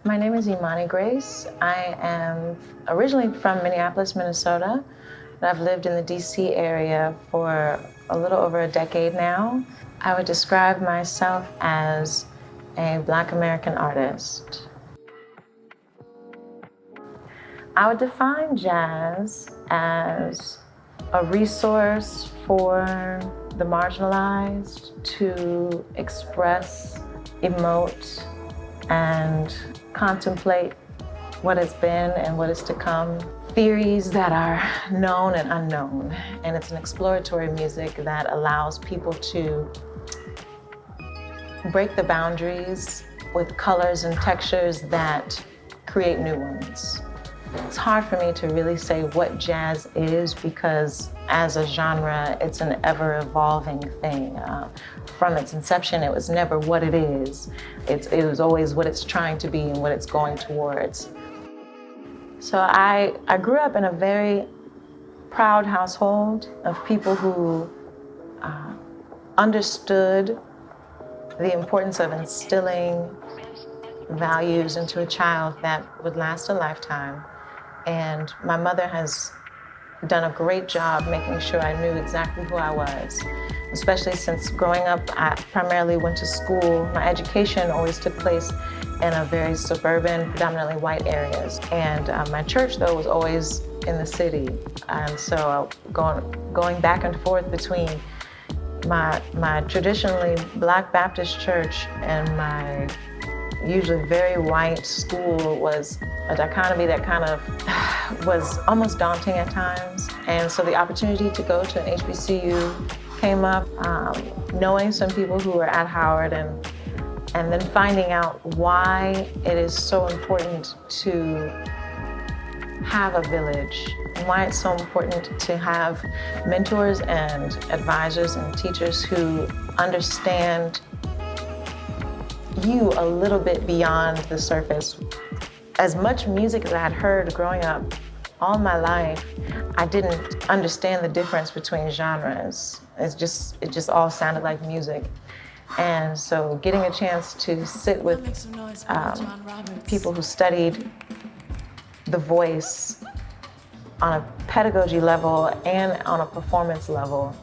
My name is Imani-Grace. I am originally from Minneapolis, Minnesota, but I've lived in the DC area for a little over a decade now. I would describe myself as a Black American artist. I would define jazz as a resource for the marginalized to express, emote, and contemplate what has been and what is to come. Theories that are known and unknown. And it's an exploratory music that allows people to break the boundaries with colors and textures that create new ones. It's hard for me to really say what jazz is because as a genre, it's an ever-evolving thing. From its inception, it was never what it is. It was always what it's trying to be and what it's going towards. So I grew up in a very proud household of people who understood the importance of instilling values into a child that would last a lifetime. And my mother has done a great job making sure I knew exactly who I was, especially since growing up, I primarily went to school. My education always took place in a very suburban, predominantly white areas. And my church, though, was always in the city. And so going back and forth between my traditionally Black Baptist church and my usually very white school was a dichotomy that kind of was almost daunting at times. And so the opportunity to go to an HBCU came up, knowing some people who were at Howard and then finding out why it is so important to have a village and why it's so important to have mentors and advisors and teachers who understand you a little bit beyond the surface. As much music as I had heard growing up all my life, I didn't understand the difference between genres. It just all sounded like music. And so getting a chance to sit with people who studied the voice on a pedagogy level and on a performance level,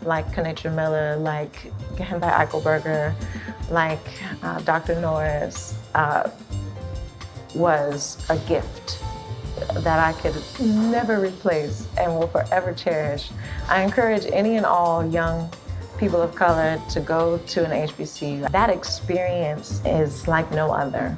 like Kenitra Miller, like Gemba Eichelberger, like Dr. Norris, was a gift that I could never replace and will forever cherish. I encourage any and all young people of color to go to an HBCU. That experience is like no other.